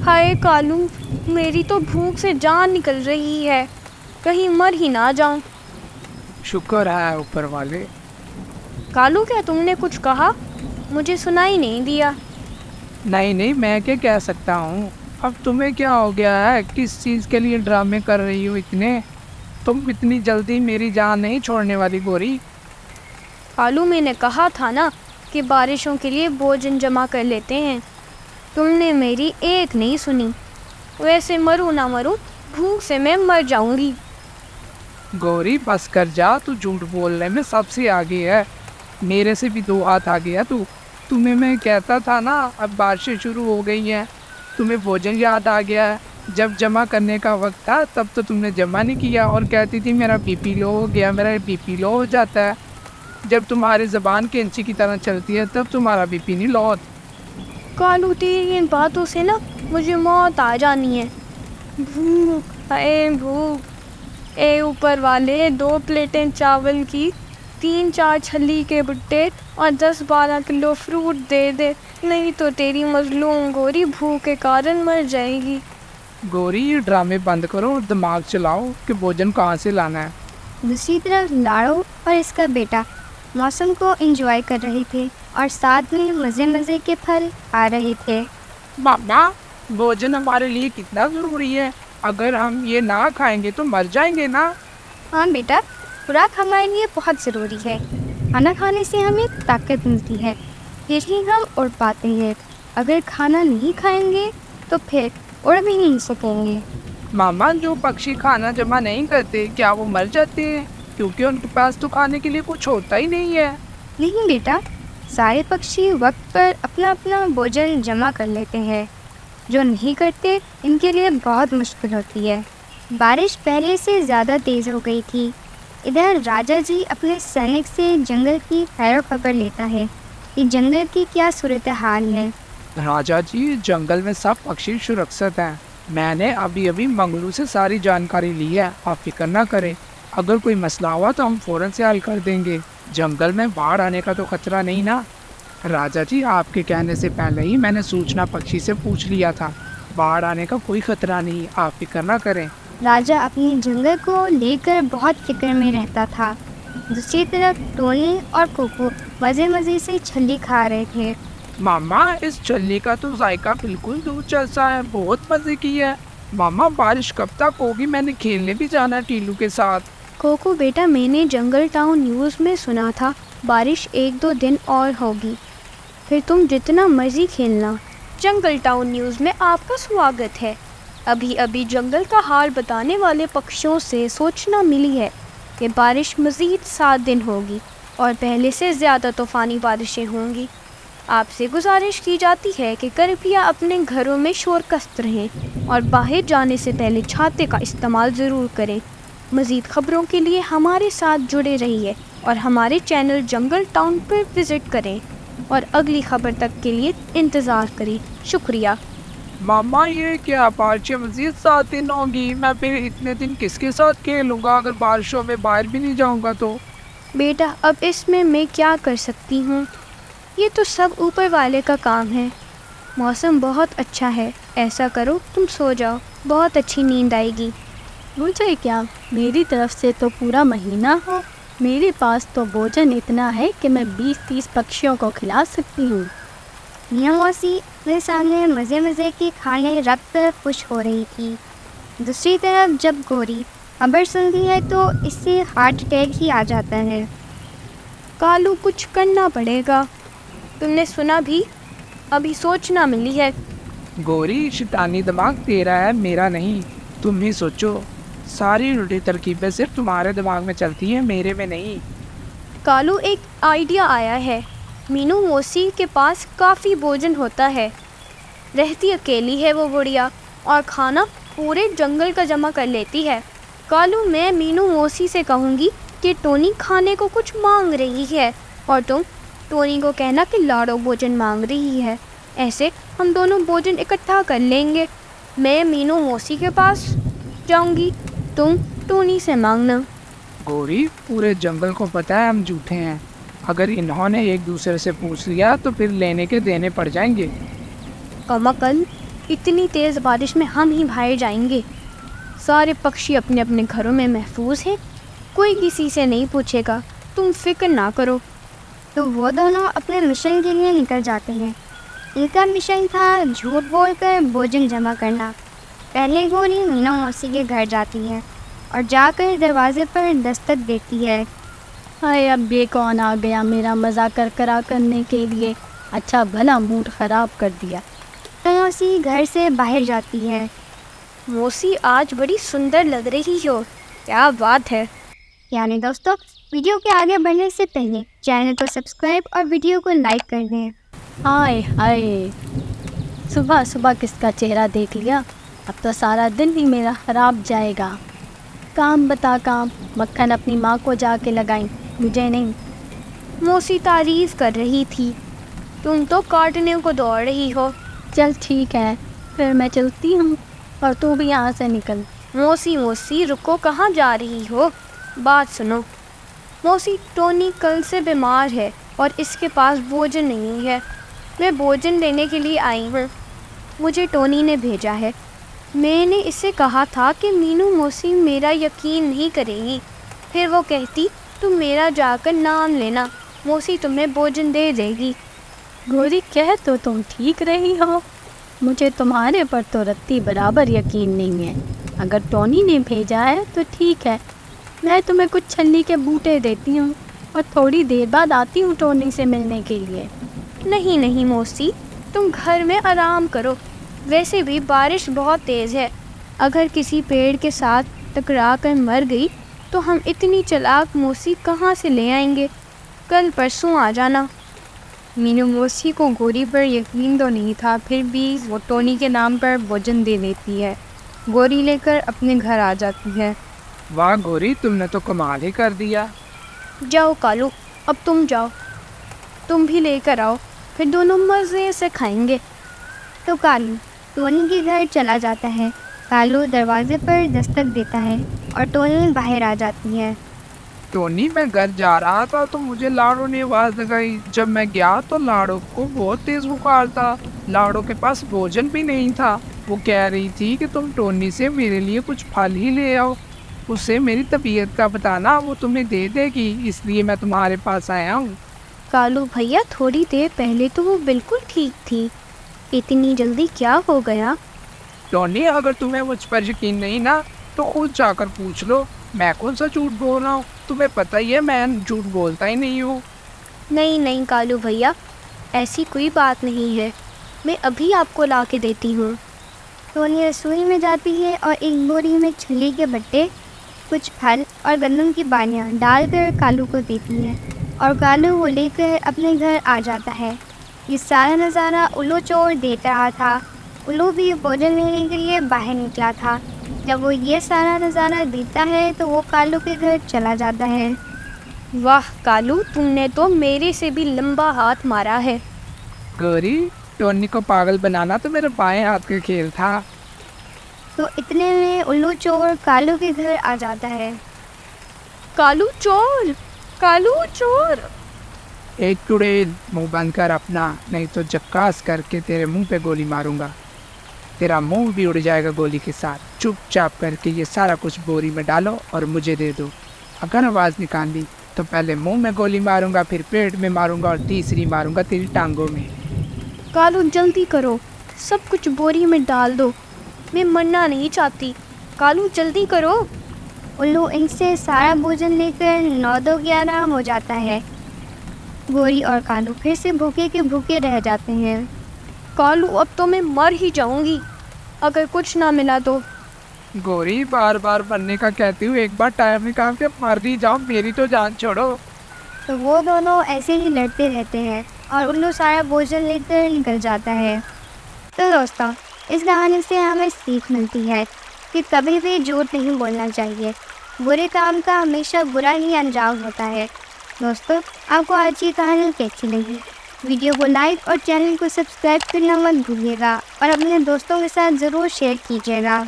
हाय कालू, मेरी तो भूख से जान निकल रही है, कहीं मर ही ना जाऊं। शुक्र है ऊपर वाले। कालू, क्या तुमने कुछ कहा? मुझे सुनाई नहीं दिया। नहीं नहीं, मैं क्या कह सकता हूँ। अब तुम्हें क्या हो गया है? किस चीज़ के लिए ड्रामे कर रही हो इतने? तुम इतनी जल्दी मेरी जान नहीं छोड़ने वाली गोरी। कालू, मैंने कहा था ना कि बारिशों के लिए भोजन जमा कर लेते हैं। तुमने मेरी एक नहीं सुनी। वैसे मरूं ना मरूं, भूख से मैं मर जाऊंगी। गोरी बस कर जा, तू झूठ बोलने में सबसे आगे है। मेरे से भी दो हाथ आगे है तू। तुम्हें मैं कहता था ना, अब बारिशें शुरू हो गई हैं। तुम्हें भोजन याद आ गया है। जब जमा करने का वक्त था तब तो तुमने जमा नहीं किया और कहती थी मेरा बीपी लो हो गया, मेरा बीपी लो हो जाता है। जब तुम्हारी ज़बान कैंची की तरह चलती है तब तुम्हारा बीपी नहीं लो होता। कालू, तेरी इन बातों से ना मुझे मौत आ जानी है। भूख, हाय भूख। ए ऊपर वाले, 2 प्लेटें चावल की, 3-4 छली के भुट्टे और 10-12 किलो फ्रूट दे दे, नहीं तो तेरी मजलूम गोरी भूख के कारण मर जाएगी। गोरी ये ड्रामे बंद करो और दिमाग चलाओ कि भोजन कहाँ से लाना है। दूसरी तरफ लाड़ो और इसका बेटा मौसम को एंजॉय कर रहे थे और साथ में मज़े मज़े के फल आ रहे थे। मामा, भोजन हमारे लिए कितना ज़रूरी है। अगर हम ये ना खाएंगे तो मर जाएंगे ना। हाँ बेटा, खुराक हमारे लिए बहुत ज़रूरी है। खाना खाने से हमें ताकत मिलती है, फिर ही हम उड़ पाते हैं। अगर खाना नहीं खाएंगे तो फिर उड़ भी नहीं सकेंगे। मामा, जो पक्षी खाना जमा नहीं करते क्या वो मर जाते हैं? क्योंकि उनके पास तो खाने के लिए कुछ होता ही नहीं है। नहीं बेटा, सारे पक्षी वक्त पर अपना अपना भोजन जमा कर लेते हैं। जो नहीं करते इनके लिए बहुत मुश्किल होती है। बारिश पहले से ज़्यादा तेज़ हो गई थी। इधर राजा जी अपने सैनिक से जंगल की खैर खबर लेता है कि जंगल की क्या सूरत हाल है। राजा जी, जंगल में सब पक्षी सुरक्षित हैं। मैंने अभी अभी मंगलू से सारी जानकारी ली है। आप फिक्र ना करें। अगर कोई मसला हुआ तो हम फ़ौरन से हल कर देंगे। जंगल में बाढ़ आने का तो खतरा नहीं ना। राजा जी, आपके कहने से पहले ही मैंने सूचना पक्षी से पूछ लिया था। बाढ़ आने का कोई खतरा नहीं, आप फिक्र ना करें। राजा अपने जंगल को लेकर बहुत फिक्र में रहता था। दूसरी तरफ टोनी और कोको मज़े मज़े से छल्ली खा रहे थे। मामा, इस छल्ली का तो जायका बिल्कुल दूर जैसा है। बहुत मज़े की है। मामा, बारिश कब तक होगी? मैंने खेलने भी जाना है टीलू के साथ। कोको बेटा, मैंने जंगल टाउन न्यूज़ में सुना था बारिश 1-2 दिन और होगी, फिर तुम जितना मर्जी खेलना। जंगल टाउन न्यूज़ में आपका स्वागत है। अभी अभी जंगल का हाल बताने वाले पक्षियों से सूचना मिली है कि बारिश मज़ीद 7 दिन होगी और पहले से ज़्यादा तूफ़ानी बारिशें होंगी। आपसे गुजारिश की जाती है कि कृपया अपने घरों में शोरकस्त रहें और बाहर जाने से पहले छाते का इस्तेमाल ज़रूर करें। मज़ीद ख़बरों के लिए हमारे साथ जुड़े रहिए और हमारे चैनल जंगल टाउन पर विज़िट करें और अगली खबर तक के लिए इंतज़ार करें। शुक्रिया। मामा, ये क्या बारिशें मज़ीद 7 दिन होंगी? मैं फिर इतने दिन किसके साथ खेलूँगा अगर बारिशों में बाहर भी नहीं जाऊँगा तो? बेटा, अब इसमें मैं क्या कर सकती हूँ? ये तो सब ऊपर वाले का काम है। मौसम बहुत अच्छा है, ऐसा करो तुम सो जाओ, बहुत अच्छी नींद आएगी। मुझे क्या, मेरी तरफ से तो पूरा महीना हो। मेरे पास तो भोजन इतना है कि मैं 20-30 पक्षियों को खिला सकती हूँ। मियाँ मौसी मेरे सामने मज़े मज़े के खाने रख कर खुश हो रही थी। दूसरी तरफ जब गोरी खबर सुनती है तो इससे हार्ट अटैक ही आ जाता है। कालू, कुछ करना पड़ेगा। तुमने सुना भी? अभी सूचना मिली है। गोरी, शैतानी दिमाग तेरा है, मेरा नहीं। तुम ही सोचो। सारी उल्टी तरकीबें सिर्फ तुम्हारे दिमाग में चलती हैं, मेरे में नहीं। कालू, एक आइडिया आया है। मीनू मौसी के पास काफ़ी भोजन होता है। रहती अकेली है वो बुढ़िया और खाना पूरे जंगल का जमा कर लेती है। कालू, मैं मीनू मौसी से कहूँगी कि टोनी खाने को कुछ मांग रही है और तुम टोनी को कहना कि लाड़ो भोजन मांग रही है। ऐसे हम दोनों भोजन इकट्ठा कर लेंगे। मैं मीनू मौसी के पास जाऊँगी, तुम टोनी से मांगना। गोरी, पूरे जंगल को पता है हम झूठे हैं। अगर इन्होंने एक दूसरे से पूछ लिया तो फिर लेने के देने पड़ जाएंगे। कमकल, इतनी तेज़ बारिश में हम ही बाहर जाएंगे। सारे पक्षी अपने अपने घरों में महफूज हैं, कोई किसी से नहीं पूछेगा, तुम फिक्र ना करो। तो वो दोनों अपने मिशन के लिए निकल जाते हैं। इनका मिशन था झूठ बोलकर भोजन जमा करना। पहले गोरी मीनू मौसी के घर जाती है और जाकर दरवाजे पर दस्तक देती है। हाय, अब ये कौन आ गया मेरा मजाक करकरा करने के लिए। अच्छा भला मूड ख़राब कर दिया। तो मौसी घर से बाहर जाती है। मौसी, आज बड़ी सुंदर लग रही हो, क्या बात है। यानी दोस्तों, वीडियो के आगे बढ़ने से पहले चैनल को सब्सक्राइब और वीडियो को लाइक कर दें। हाय हाय, सुबह सुबह किसका चेहरा देख लिया। अब तो सारा दिन ही मेरा ख़राब जाएगा। काम बता काम, मक्खन अपनी माँ को जाके लगाई, मुझे नहीं। मौसी तारीफ कर रही थी, तुम तो काटने को दौड़ रही हो। चल ठीक है, फिर मैं चलती हूँ और तू भी यहाँ से निकल। मौसी रुको, कहाँ जा रही हो, बात सुनो। मौसी, टोनी कल से बीमार है और इसके पास भोजन नहीं है। मैं भोजन लेने के लिए आई हूँ, मुझे टोनी ने भेजा है। मैंने इससे कहा था कि मीनू मौसी मेरा यकीन नहीं करेगी, फिर वो कहती तुम मेरा जाकर नाम लेना, मौसी तुम्हें भोजन दे देगी। गोरी, कह तो तुम ठीक रही हो, मुझे तुम्हारे पर तो रत्ती बराबर यकीन नहीं है। अगर टोनी ने भेजा है तो ठीक है, मैं तुम्हें कुछ छल्ली के बूटे देती हूँ और थोड़ी देर बाद आती हूँ टोनी से मिलने के लिए। नहीं मौसी, तुम घर में आराम करो, वैसे भी बारिश बहुत तेज़ है। अगर किसी पेड़ के साथ टकरा कर मर गई तो हम इतनी चालाक मौसी कहाँ से ले आएंगे। कल परसों आ जाना। मीनू मौसी को गोरी पर यकीन तो नहीं था, फिर भी वो टोनी के नाम पर भोजन दे देती है। गोरी लेकर अपने घर आ जाती है। वाह गोरी, तुमने तो कमाल ही कर दिया। जाओ कालू, अब तुम जाओ, तुम भी लेकर आओ, फिर दोनों मज़े से खाएंगे। तो कालू टोनी के घर चला जाता है। कालू दरवाजे पर दस्तक देता है और टोनी बाहर आ जाती है। टोनी, मैं घर जा रहा था तो मुझे लाड़ो ने आवाज़ लगाई। जब मैं गया तो लाड़ो को बहुत तेज़ बुखार था, लाड़ो के पास भोजन भी नहीं था। वो कह रही थी कि तुम टोनी से मेरे लिए कुछ फल ही ले आओ, उससे मेरी तबीयत का बताना, वो तुम्हें दे देगी, इसलिए मैं तुम्हारे पास आया हूँ। कालू भैया, थोड़ी देर पहले तो वो बिल्कुल ठीक थी, इतनी जल्दी क्या हो गया। टोनी, अगर तुम्हें मुझ पर यकीन नहीं ना तो खुद जाकर पूछ लो, मैं कौन सा झूठ बोल रहा हूँ। तुम्हें पता ही है मैं झूठ बोलता ही नहीं हूँ। नहीं कालू भैया, ऐसी कोई बात नहीं है, मैं अभी आपको ला के देती हूँ। टोनी रसोई में जाती है और एक बोरी में छली के बट्टे, कुछ फल और गंदम की बालियाँ डालकर कालू को देती है और कालू वो लेकर अपने घर आ जाता है। ये सारा नज़ारा उल्लू चोर देख रहा था। उल्लू भी भोजन लेने के लिए बाहर निकला था। जब वो ये सारा नज़ारा देखता है तो वो कालू के घर चला जाता है। वाह कालू, तुमने तो मेरे से भी लंबा हाथ मारा है। गौरी, टोनी को पागल बनाना तो मेरे बाएं हाथ का खेल था। तो इतने में उल्लू चोर कालू के घर आ जाता है। कालू चोर, कालू चोर। एक चुड़ैल, मुंह बंद कर अपना, नहीं तो जक्कास करके तेरे मुंह पे गोली मारूंगा, तेरा मुंह भी उड़ जाएगा गोली के साथ। चुपचाप करके ये सारा कुछ बोरी में डालो और मुझे दे दो। अगर आवाज़ निकाली तो पहले मुंह में गोली मारूंगा, फिर पेट में मारूंगा और तीसरी मारूंगा तेरी टांगों में। कालू जल्दी करो, सब कुछ बोरी में डाल दो, मैं मरना नहीं चाहती। कालू जल्दी करो। उल्लू इनसे सारा भोजन लेकर 9-2-11 हो जाता है। गोरी और कालू फिर से भूखे के भूखे रह जाते हैं। कालू, अब तो मैं मर ही जाऊंगी अगर कुछ ना मिला तो। गौरी, बार बार मरने का कहती हूँ, एक बार टाइम निकाल के मर ही जाओ, मेरी तो जान छोड़ो। तो वो दोनों ऐसे ही लड़ते रहते हैं और उल्लू सारा भोजन लेकर निकल जाता है। तो दोस्तों, इस कहानी से हमें सीख मिलती है कि कभी भी झूठ नहीं बोलना चाहिए। बुरे काम का हमेशा बुरा ही अंजाम होता है। दोस्तों, आपको आज की कहानी कैसी लगी? वीडियो को लाइक और चैनल को सब्सक्राइब करना मत भूलिएगा और अपने दोस्तों के साथ ज़रूर शेयर कीजिएगा।